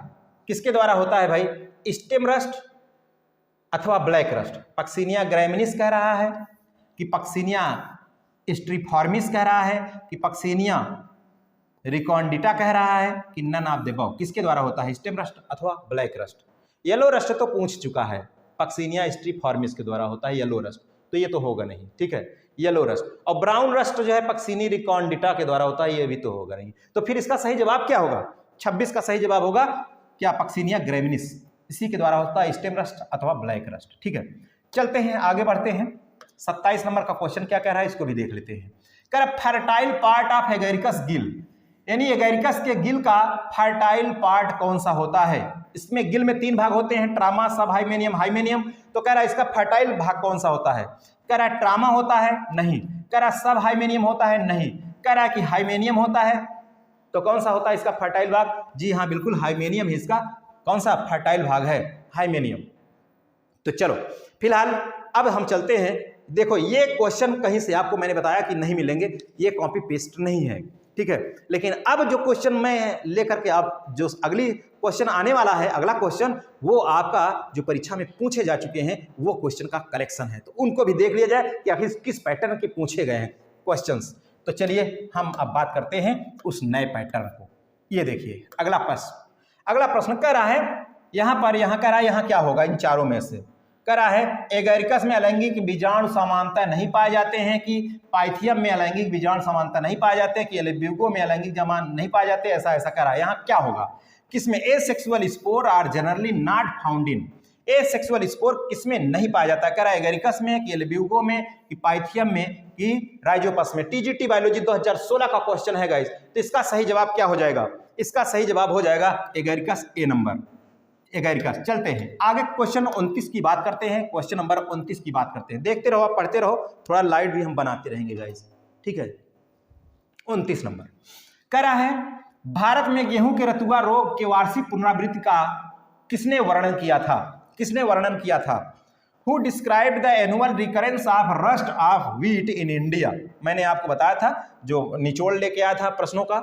किसके द्वारा होता है भाई, स्टेम रस्ट अथवा ब्लैक रस्ट। पक्सिनिया ग्रैमिनिस कह रहा है कि पक्सिनिया स्ट्रीफॉर्मिस कह रहा है कि पक्सिनिया रिकॉन्डिटा कह रहा है कि नन ऑफ द अबव, किसके द्वारा होता है स्टेम रस्ट अथवा ब्लैक रस्ट। येलो रस्ट तो पूछ चुका है, पक्सिनिया स्ट्रीफॉर्मिस के द्वारा होता है येलो रस्ट, तो ये तो होगा नहीं, ठीक है, येलो रस्ट। और ब्राउन रस्ट जो है पक्सिनी रिकॉन्डिटा के द्वारा होता है, ये भी तो होगा नहीं। तो फिर इसका सही जवाब क्या होगा, 26 का सही जवाब होगा क्या, पक्सिनिया ग्रैमिनिस, इसी के द्वारा होता है स्टेम रस्ट अथवा ब्लैक रस्ट, ठीक है। चलते हैं आगे बढ़ते हैं, 27 नंबर का क्वेश्चन क्या कह रहा है, इसको भी देख लेते हैं। कह रहा है fertile part of agaricus Gill, यानी एगेरिकस के गिल का फर्टाइल पार्ट कौन सा होता है। इसमें गिल में 3 भाग होते हैं, ट्रामा, सब हाइमेनियम, हाइमेनियम। तो कह रहा है इसका फर्टाइल भाग कौन सा होता है, कह रहा है ट्रामा होता है, नहीं, कह रहा है सब हाइमेनियम होता है, नहीं, कह रहा है कि हाइमेनियम होता है। तो कौन सा होता है इसका फर्टाइल भाग, जी हाँ बिल्कुल हाइमेनियम ही इसका कौन सा फर्टाइल भाग है, हाइमेनियम। तो चलो फिलहाल अब हम चलते हैं, देखो ये क्वेश्चन कहीं से आपको मैंने बताया कि नहीं मिलेंगे, ये कॉपी पेस्ट नहीं है, ठीक है। लेकिन अब जो क्वेश्चन मैं लेकर के आप जो अगली क्वेश्चन आने वाला है, अगला क्वेश्चन वो आपका जो परीक्षा में पूछे जा चुके हैं वो क्वेश्चन का कलेक्शन है, तो उनको भी देख लिया जाए कि आखिर किस पैटर्न के पूछे गए हैं क्वेश्चंस। तो चलिए हम अब बात करते हैं उस नए पैटर्न को। ये देखिए अगला प्रश्न कह रहा है यहाँ कह रहा है यहाँ क्या होगा इन चारों में से, कह रहा है एगेरिकस में अलैंगिक बीजाणु समानता नहीं पाए जाते हैं, कि पाइथियम में अलैंगिक बीजाणु समानता नहीं पाए जाते हैं, कि एलेब्यूगो में अलैंगिक जमान नहीं पाए जाते, ऐसा कह रहा है। यहाँ क्या होगा, किसमें asexual spore are generally not found in, asexual spore किसमें नहीं पाया जाता है, कह रहा है एगेरिकस में, कि एलेब्यूगो में, कि पाइथियम में, कि राइजोपस में। टीजीटी बायोलॉजी 2016 का क्वेश्चन है गाइस, तो इसका सही जवाब क्या हो जाएगा, इसका सही जवाब हो जाएगा एगेरिकस, ए नंबर। एग्रीकल्चर। चलते हैं आगे, क्वेश्चन 29 की बात करते हैं। क्वेश्चन नंबर 29 की बात करते हैं, देखते रहो, पढ़ते रहो, थोड़ा लाइट भी हम बनाते रहेंगे गाइस, ठीक है। 29 नंबर कह रहा है, भारत में गेहूं के रतुआ रोग के वार्षिक पुनरावृत्ति का किसने वर्णन किया था? किसने वर्णन किया था? Who described the annual recurrence of rust of wheat in India? मैंने आपको बताया था, जो निचोड़ लेके आया था प्रश्नों का,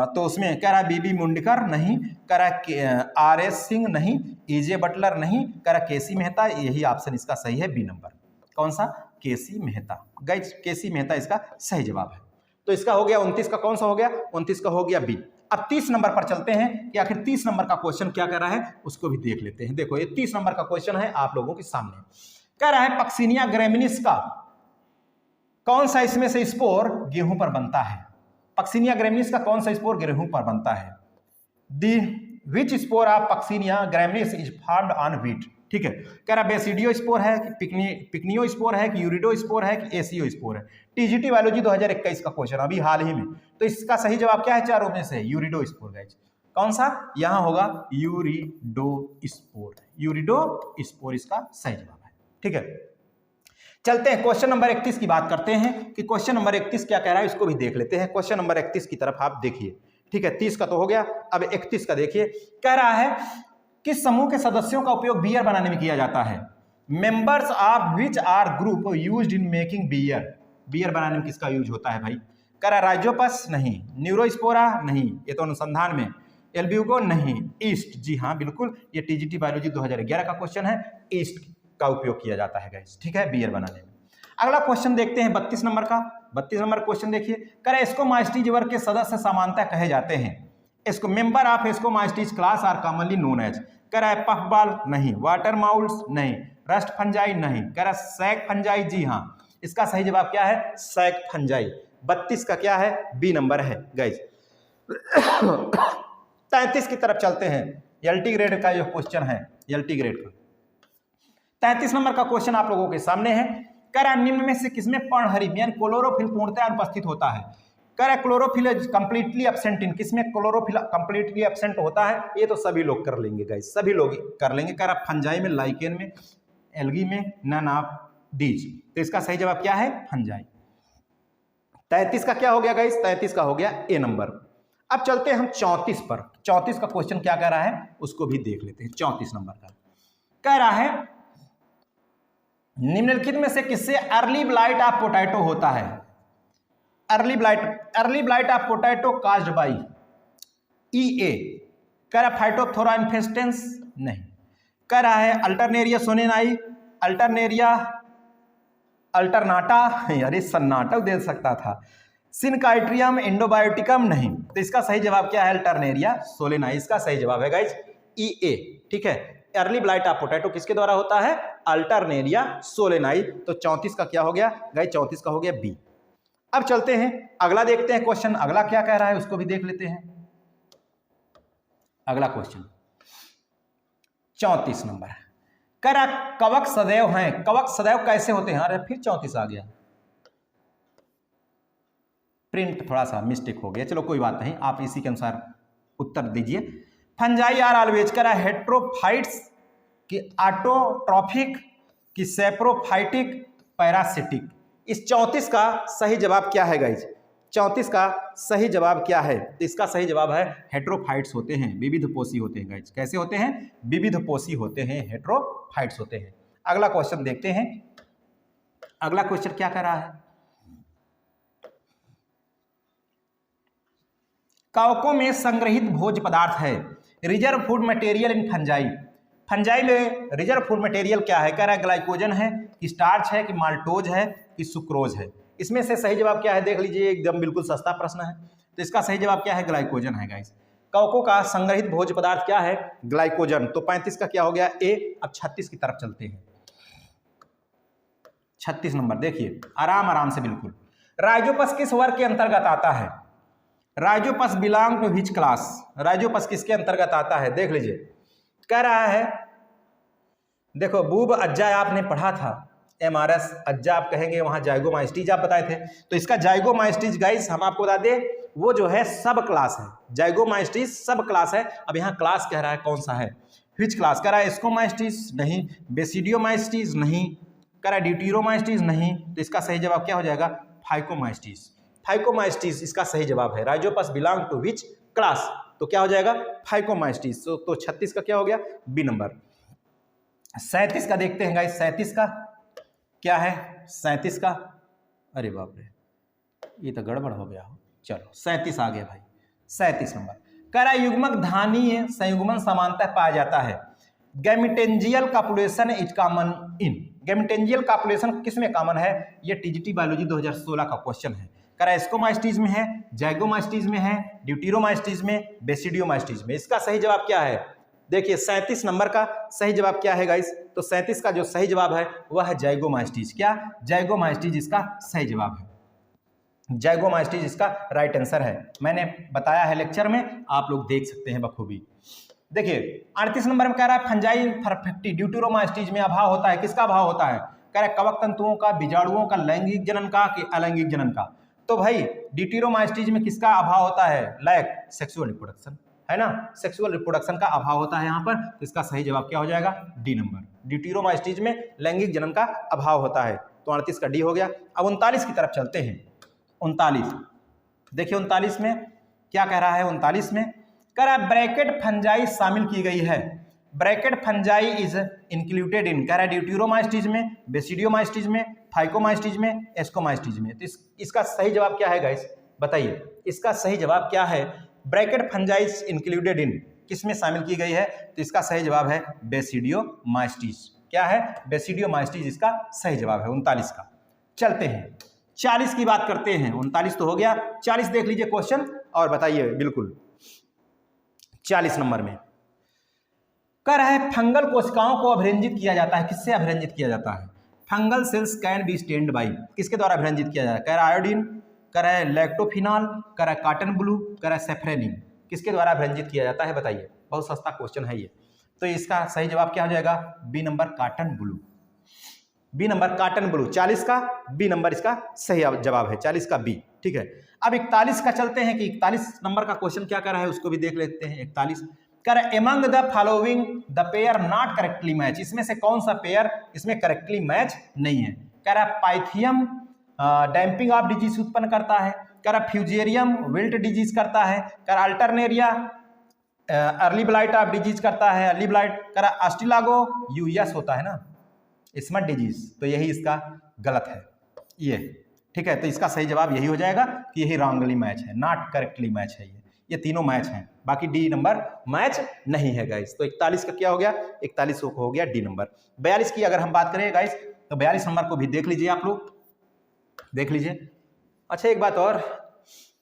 तो उसमें कह रहा है बीबी मुंडकर नहीं, कह रहा है आर.एस. सिंह नहीं, E.J. बटलर नहीं, कह रहा के.सी. मेहता। यही ऑप्शन इसका सही है, बी नंबर। कौन सा? के.सी. मेहता। गाइस के.सी. मेहता इसका सही जवाब है। तो इसका हो गया 29 का, कौन सा हो गया? 29 का हो गया बी। अब 30 नंबर पर चलते हैं कि आखिर 30 नंबर का क्वेश्चन क्या कह रहा है, उसको भी देख लेते हैं। देखो ये 30 नंबर का क्वेश्चन है आप लोगों के सामने। कह रहा है पक्सिनिया ग्रैमिनिस का कौन सा इसमें से स्पोर गेहूं पर बनता है? पक्सिनिया ग्रैमिनिस का कौन सा स्पोर गेहूं पर बनता है? The which spore of Puccinia graminis is formed on wheat. ठीक है, कह रहा बेसिडियो स्पोर है कि पिकनियो स्पोर है कि यूरिडो स्पोर है कि एसीओ स्पोर है। टीजीटी बायोलॉजी 2021 का क्वेश्चन अभी हाल ही में। तो इसका सही जवाब क्या है चारों में से? यूरिडो स्पोर। गाइस कौन सा? यहां होगा यूरिडो स्पोर। यूरिडो स्पोर इसका सही जवाब है। ठीक है, चलते हैं क्वेश्चन नंबर 31 की बात करते हैं कि क्वेश्चन नंबर 31 क्या कह रहा है, इसको भी देख लेते हैं। क्वेश्चन नंबर 31 की तरफ आप देखिए। ठीक है, 30 का तो हो गया, अब 31 का देखिए। कह रहा है किस समूह के सदस्यों का उपयोग बियर बनाने में किया जाता है? Members of which are group used in making beer. Beer बनाने में किसका यूज होता है भाई? कह रहा राइजोपस नहीं, न्यूरोस्पोरा नहीं, ये तो अनुसंधान में, एल्ब्यूगो नहीं, ईस्ट। जी हाँ बिल्कुल, ये टीजीटी बायोलॉजी 2011 का क्वेश्चन है, ईस्ट का उपयोग किया जाता है गाइस। ठीक है, बियर बनाने में। अगला क्वेश्चन देखते हैं 32 नंबर का। 32 नंबर क्वेश्चन देखिए। कह रहा है एस्कोमाइस्टीज वर्ग के सदस्य सामान्यतः कहे जाते हैं। इसको member of ascomycetes class are commonly known as. कह रहा है पफबॉल नहीं, वाटर माउल्स नहीं, रस्ट फंजाई नहीं, कह रहा है सैक फंजाई। जी हाँ, इसका सही जवाब क्या है? Sac fungi. 32 का क्या है? बी नंबर है गाइस। 33 की तरफ चलते हैं। एलटी ग्रेड का जो क्वेश्चन है, एलटी ग्रेड का 33 नंबर का क्वेश्चन आप लोगों के सामने है। कह रहा निम्न में से किसमें पर्णहरित यानी क्लोरोफिल पूर्णतः अनुपस्थित होता है? कह रहा क्लोरोफिल कंप्लीटली एब्सेंट इन। किसमें क्लोरोफिल कंप्लीटली एब्सेंट होता है? ये तो सभी लोग कर लेंगे गाइस, सभी लोग कर लेंगे। कह रहा फंजाई में, लाइकेन में, एल्गी में, नन ऑफ दीज। तो इसका सही जवाब क्या है? फंजाई। 33 का क्या हो गया गाइस? 33 का हो गया ए नंबर। अब चलते हैं हम 34 पर। 34 का क्वेश्चन क्या कह रहा है उसको भी देख लेते हैं। 34 नंबर का कह रहा है निम्नलिखित में से किससे अर्ली ब्लाइट ऑफ पोटैटो होता है? Early blight of potato caused by EA। कह रहा फाइटोप्थोरा इन्फेस्टेंस नहीं। कह रहा है अल्टरनेरिया सोनेनाई, अल्टरनेरिया अल्टरनाटा, अरे सन्नाटा दे सकता था, सिनकाइट्रियम इंडोबायोटिकम नहीं। तो इसका सही जवाब क्या है? Alternaria solani. इसका सही जवाब है गाइस EA। ठीक है, अर्ली ब्लाइट ऑफ पोटैटो किसके द्वारा होता है? Alternaria solani. तो 34 का क्या हो गया गाइस? 34 का हो गया बी। अब चलते हैं अगला देखते हैं क्वेश्चन, अगला क्या कह रहा है उसको भी देख लेते हैं। अगला क्वेश्चन 34 नंबर है। कह रहा कवक सदैव हैं। कवक सदैव कैसे होते हैं? अरे फिर 34 आ गया, प्रिंट थोड़ा सा मिस्टेक हो गया, चलो कोई बात नहीं, आप इसी के अनुसार उत्तर दीजिए। Fungi are always. कह रहा हेट्रोफाइट्स की ऑटोट्रॉफिक की सेप्रोफाइटिक पैरासिटिक। इस 34 का सही जवाब क्या है गाइज? 34 का सही जवाब क्या है? इसका सही जवाब है हेट्रोफाइट्स होते हैं, विविधपोषी होते हैं गाइज। कैसे होते हैं? विविधपोषी होते हैं, हेट्रोफाइट्स होते हैं। अगला क्वेश्चन देखते हैं। अगला क्वेश्चन क्या कर रहा है? कवकों में संग्रहित भोज्य पदार्थ है reserve food material in fungi. Fungi में रिजर्व फूड मटेरियल क्या है? कह रहा है ग्लाइकोजन है कि स्टार्च है कि माल्टोज है कि सुक्रोज है। इसमें से सही जवाब क्या है देख लीजिए, एकदम बिल्कुल सस्ता प्रश्न है। तो इसका सही जवाब क्या है? ग्लाइकोजन है गाइस। कवकों का संग्रहित भोज्य पदार्थ क्या है? ग्लाइकोजन। तो 35 का क्या हो गया? ए। अब 36 की तरफ चलते हैं। 36 नंबर देखिए, आराम आराम से बिल्कुल। राइजोपस किस वर्ग के अंतर्गत आता है? Rhizopus belong to which class? Rhizopus किसके अंतर्गत आता है देख लीजिए। कह रहा है देखो बूब अज्जा आपने पढ़ा था, MRS अज्जा आप कहेंगे, वहां जाइगोमाइस्टीज आप बताए थे। तो इसका जाइगोमाइस्टीज गाइस हम आपको बता दें वो जो है सब क्लास है, जाइगोमाइस्टीज सब क्लास है। अब यहाँ क्लास कह रहा है कौन सा है? विच क्लास, कह रहा है एस्कोमाइस्टीज नहीं, बेसिडियोमाइस्टीज नहीं, कह रहा है ड्यूटेरोमाइस्टीज नहीं, तो इसका सही जवाब क्या हो जाएगा? फाइकोमाइस्टीज। फाइकोमाइस्टीज इसका सही जवाब है। Rhizopus belong to which class, तो क्या हो जाएगा? फाइकोमाइस्टीज। तो 36 का क्या हो गया? B number. 37 का देखते हैं गाइस, 37 का क्या है? 37 का, अरे बाप रे ये तो गड़बड़ हो गया हो, चलो 37 आ गया भाई। 37 नंबर कह रहा है युग्मक धानीय संयुग्मन समानतः पाया जाता है। Gametangial copulation is common in, gametangial copulation किसमें कॉमन है? ये टीजीटी बायोलॉजी 2016 का क्वेश्चन है। कह रहा है एस्कोमाइस्टीज में है, जाइगोमाइस्टीज में है, ड्यूटेरोमाइस्टीज में, बेसिडियोमाइस्टीज में। इसका सही जवाब क्या है? देखिए 37 नंबर का सही जवाब क्या है गाइस? तो 37 का जो सही जवाब है वह है जाइगोमाइस्टीज। क्या? जाइगोमाइस्टीज इसका सही जवाब है। जाइगोमाइस्टीज इसका राइट आंसर है। मैंने बताया है लेक्चर में, आप लोग देख सकते हैं बखूबी। देखिए 38 नंबर में कह रहा है फंजाई इनफेरेक्टिव ड्यूटेरोमाइस्टीज में अभाव होता है। किसका अभाव होता है? कह रहा है कवक तंतुओं का, बीजाणुओं का, लैंगिक जनन का कि अलैंगिक जनन का। तो भाई ड्यूटेरोमाइस्टीज में किसका अभाव होता है? लैक, सेक्सुअल रिप्रोडक्शन, है ना, सेक्सुअल रिप्रोडक्शन का अभाव होता है यहाँ पर। तो इसका सही जवाब क्या हो जाएगा? D number. ड्यूटेरोमाइस्टीज में लैंगिक जनन का अभाव होता है, तो 38 का डी हो गया। अब 39 की तरफ चलते हैं। 39 देखिए 39 में क्या कह रहा है? 39 में कह रहा है ब्रैकेट फंजाई शामिल की गई है। Bracket fungi is included in, कह रहा है ड्यूटेरोमाइस्टीज में, बेसिडियोमाइस्टीज में, फाइकोमाइस्टीज में, एस्कोमाइस्टीज में। तो इसका सही जवाब क्या है गाइस? बताइए इसका सही जवाब क्या है? ब्रैकेट फंजाई इंक्लूडेड इन किसमें शामिल की गई है? तो इसका सही जवाब है बेसिडियोमाइस्टीज। क्या है? बेसिडियोमाइस्टीज इसका सही जवाब है 39 का। चलते हैं 40 की बात करते हैं। 39 तो हो गया, 40 देख लीजिए क्वेश्चन और बताइए बिल्कुल। 40 नंबर में कह रहा है फंगल कोशिकाओं को अभिरंजित किया जाता है। किससे अभिरंजित किया जाता है? Fungal cells can be stained by, किसके द्वारा अभिरंजित किया जाता है? कह रहा है आयोडीन, कह रहा है लैक्टोफिनॉल, कह रहा है कॉटन ब्लू, कह रहा है सेफ्रेनिन। किसके द्वारा अभिरंजित किया जाता है? बताइए, बहुत सस्ता क्वेश्चन है ये। तो इसका सही जवाब क्या हो जाएगा? B number cotton blue. B number cotton blue. 40 का बी नंबर इसका सही जवाब है, 40 का बी। ठीक है, अब 41 का चलते हैं कि 41 नंबर का क्वेश्चन क्या कर रहा है उसको भी देख लेते हैं। 41 कह रहा है among the following the pair not correctly match, इसमें से कौन सा पेयर इसमें करेक्टली मैच नहीं है? कह रहा है पाइथियम डैम्पिंग ऑफ डिजीज उत्पन्न करता है, कह रहा फ्यूजेरियम विल्ट डिजीज करता है, कह रहा Alternaria early blight of disease करता है, अर्ली ब्लाइट, कह रहा अस्टिलागो यूएस होता है ना स्मट डिजीज। तो यही इसका गलत है ये। ठीक है, तो इसका सही जवाब यही हो जाएगा कि यही रॉन्गली मैच है, नॉट करेक्टली मैच है। ये तीनों मैच हैं, बाकी डी नंबर मैच नहीं है गाइस। तो 41 का क्या हो गया? 41 हो गया डी नंबर। 42 की अगर हम बात करें गाइस तो 42 नंबर को भी देख लीजिए, आप लोग देख लीजिए। अच्छा एक बात और,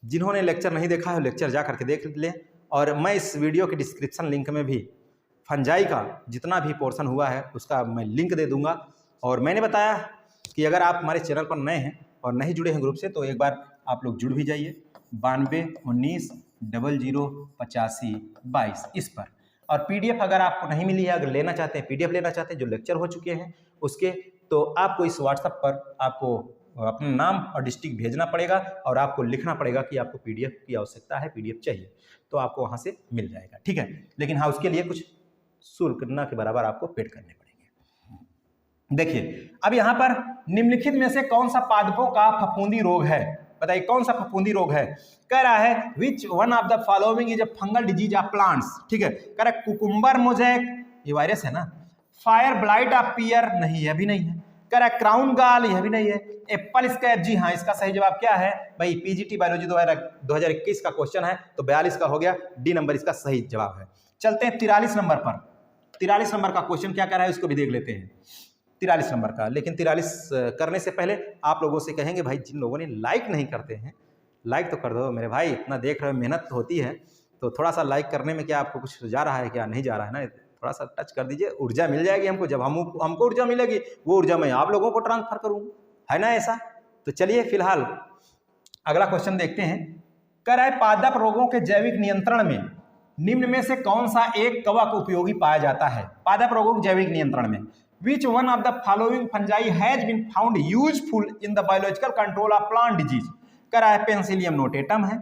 जिन्होंने लेक्चर नहीं देखा है लेक्चर जा करके देख ले, और मैं इस वीडियो के डिस्क्रिप्शन लिंक में भी फंजाई का जितना भी पोर्शन हुआ है उसका मैं लिंक दे दूंगा। और मैंने बताया कि अगर आप हमारे चैनल पर नए हैं और नहीं जुड़े हैं ग्रुप से तो एक बार आप लोग जुड़ भी जाइए 92 19 00 85 22 इस पर। और पीडीएफ अगर आपको नहीं मिली है, अगर लेना चाहते हैं, पीडीएफ लेना चाहते हैं जो लेक्चर हो चुके हैं उसके, तो आपको इस व्हाट्सएप पर आपको अपना नाम और डिस्ट्रिक्ट भेजना पड़ेगा और आपको लिखना पड़ेगा कि आपको पीडीएफ की आवश्यकता है, पीडीएफ चाहिए, तो आपको वहाँ से मिल जाएगा। ठीक है, लेकिन हाँ उसके लिए कुछ शुल्क न के बराबर आपको पेड करने पड़ेंगे। देखिए अब यहाँ पर निम्नलिखित में से कौन सा पादपों का फफूंदी रोग है? बताइए कौन सा फफूंदी रोग है? कह रहा है which one of the following is a fungal disease of plants. ठीक है, कह रहा है कुकुम्बर मोजैक, ये वायरस है ना। फायर ब्लाइट ऑफ पियर, नहीं है, अभी नहीं है। कह रहा है क्राउन गाल, यह भी नहीं है। एप्पल स्कैब, जी हाँ, इसका सही जवाब क्या है भाई? पीजीटी बायोलॉजी 2021 का क्वेश्चन है, तो 42 का हो गया, डी नंबर इसका सही जवाब है। चलते हैं 43 नंबर पर। 43 नंबर का क्वेश्चन क्या कर रहा है उसको भी देख लेते हैं 43 नंबर का। लेकिन 43 करने से पहले आप लोगों से कहेंगे भाई जिन लोगों ने लाइक नहीं करते हैं लाइक तो कर दो मेरे भाई, इतना देख रहे हो, मेहनत होती है, तो थोड़ा सा लाइक करने में क्या आपको कुछ जा रहा है क्या? नहीं जा रहा है ना, थोड़ा सा टच कर दीजिए, ऊर्जा मिल जाएगी हमको। जब हमको ऊर्जा मिलेगी वो ऊर्जा मैं आप लोगों को ट्रांसफर करूँगा, है ना ऐसा। तो चलिए फिलहाल अगला क्वेश्चन देखते हैं। कह रहा है पादप रोगों के जैविक नियंत्रण में निम्न में से कौन सा एक कवक उपयोगी पाया जाता है? पादप रोगों के जैविक नियंत्रण में Which one of the following fungi has been found useful in the biological control of plant disease? कह रहा है पेंसिलियम नोटेटम है,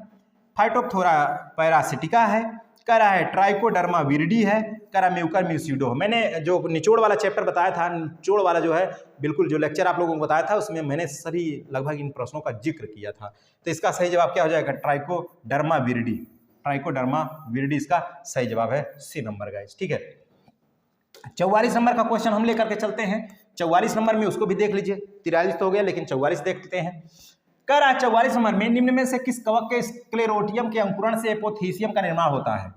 फाइटोप्थोरा पैरासिटिका है, कह रहा है ट्राइकोडर्मा विरिडी है, कह रहा म्यूकर म्यूसिडो। मैंने जो निचोड़ वाला चैप्टर बताया था, निचोड़ वाला जो है बिल्कुल जो लेक्चर आप लोगों को बताया था, उसमें मैंने सभी लगभग इन प्रश्नों का जिक्र किया था। तो इसका सही जवाब क्या हो जाएगा? Trichoderma viride. ट्राइकोडर्मा विरिडी इसका सही जवाब है, सी नंबर गाइस। ठीक है, 44 नंबर का क्वेश्चन हम लेकर के चलते हैं। 44 नंबर में उसको भी देख लीजिए, 43 तो हो गया लेकिन 44 देख लेते हैं। कह रहा है 44 नंबर में निम्न में से किस कवक के स्क्लेरोटियम के अंकुरण से एपोथीसियम का निर्माण होता है?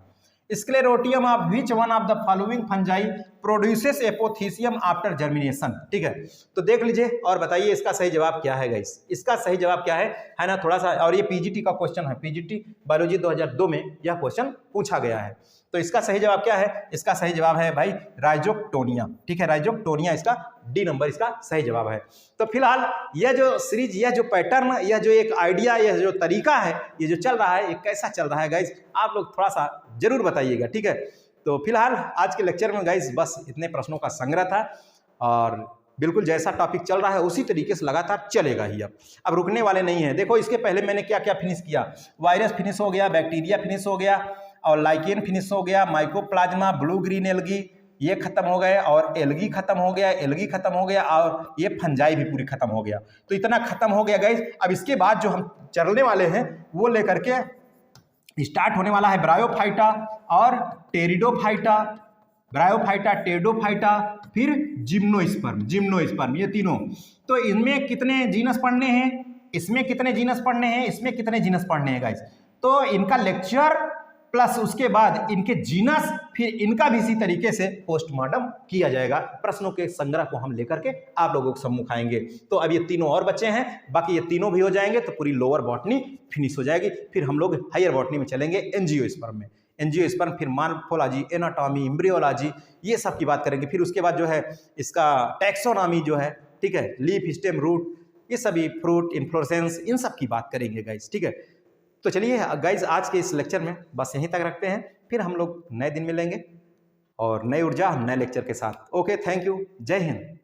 Sclerotium of which one of the following fungi produces apothecium after germination. ठीक है, तो देख लीजिए और बताइए इसका सही जवाब क्या है गाइस। इसका सही जवाब क्या है ना, थोड़ा सा, और ये पीजीटी का क्वेश्चन है, पीजीटी बायोलॉजी 2002 में यह क्वेश्चन पूछा गया है। तो इसका सही जवाब क्या है? इसका सही जवाब है भाई राइजोक्टोनिया। ठीक है, राइजोक्टोनिया इसका डी नंबर इसका सही जवाब है। तो फिलहाल यह जो सीरीज, यह जो पैटर्न, यह जो एक आइडिया, यह जो तरीका है, ये जो चल रहा है, ये कैसा चल रहा है गाइस, आप लोग थोड़ा सा जरूर बताइएगा। ठीक है, तो फिलहाल आज के लेक्चर में गाइस बस इतने प्रश्नों का संग्रह था, और बिल्कुल जैसा टॉपिक चल रहा है उसी तरीके से लगातार चलेगा ही। अब रुकने वाले नहीं है। देखो इसके पहले मैंने क्या क्या फिनिश किया, वायरस फिनिश हो गया, बैक्टीरिया फिनिश हो गया, और लाइकेन फिनिश हो गया, माइकोप्लाज्मा, ब्लू ग्रीन एल्गी ये खत्म हो गए, और एल्गी खत्म हो गया, एल्गी खत्म हो गया, और ये फंजाई भी पूरी खत्म हो गया। तो इतना खत्म हो गया गाइस। अब इसके बाद जो हम चलने वाले हैं वो लेकर के स्टार्ट होने वाला है ब्रायोफाइटा और टेरिडोफाइटा, ब्रायोफाइटा, टेरिडोफाइटा, फिर जिम्नोस्पर्म, ये तीनों। तो इनमें कितने जीनस पढ़ने हैं, इसमें कितने जीनस पढ़ने हैं, इसमें कितने जीनस पढ़ने हैं गाइस। तो इनका लेक्चर प्लस उसके बाद इनके जीनस, फिर इनका भी इसी तरीके से पोस्टमार्टम किया जाएगा। प्रश्नों के संग्रह को हम लेकर के आप लोगों के सम्मुख आएंगे। तो अब ये तीनों और बच्चे हैं, बाकी ये तीनों भी हो जाएंगे तो पूरी लोअर बॉटनी फिनिश हो जाएगी। फिर हम लोग हायर बॉटनी में चलेंगे, एंजियोस्पर्म में। एंजियोस्पर्म, फिर मॉर्फोलॉजी, एनाटॉमी, एम्ब्रियोलॉजी, ये सब की बात करेंगे। फिर उसके बाद जो है इसका टैक्सोनॉमी जो है, ठीक है, लीफ, स्टेम, रूट, ये सभी फ्रूट, इन्फ्लोरेसेंस, इन सब की बात करेंगे गाइस। ठीक है, तो चलिए गाइज आज के इस लेक्चर में बस यहीं तक रखते हैं। फिर हम लोग नए दिन मिलेंगे और नई ऊर्जा नए लेक्चर के साथ। ओके, थैंक यू, जय हिंद।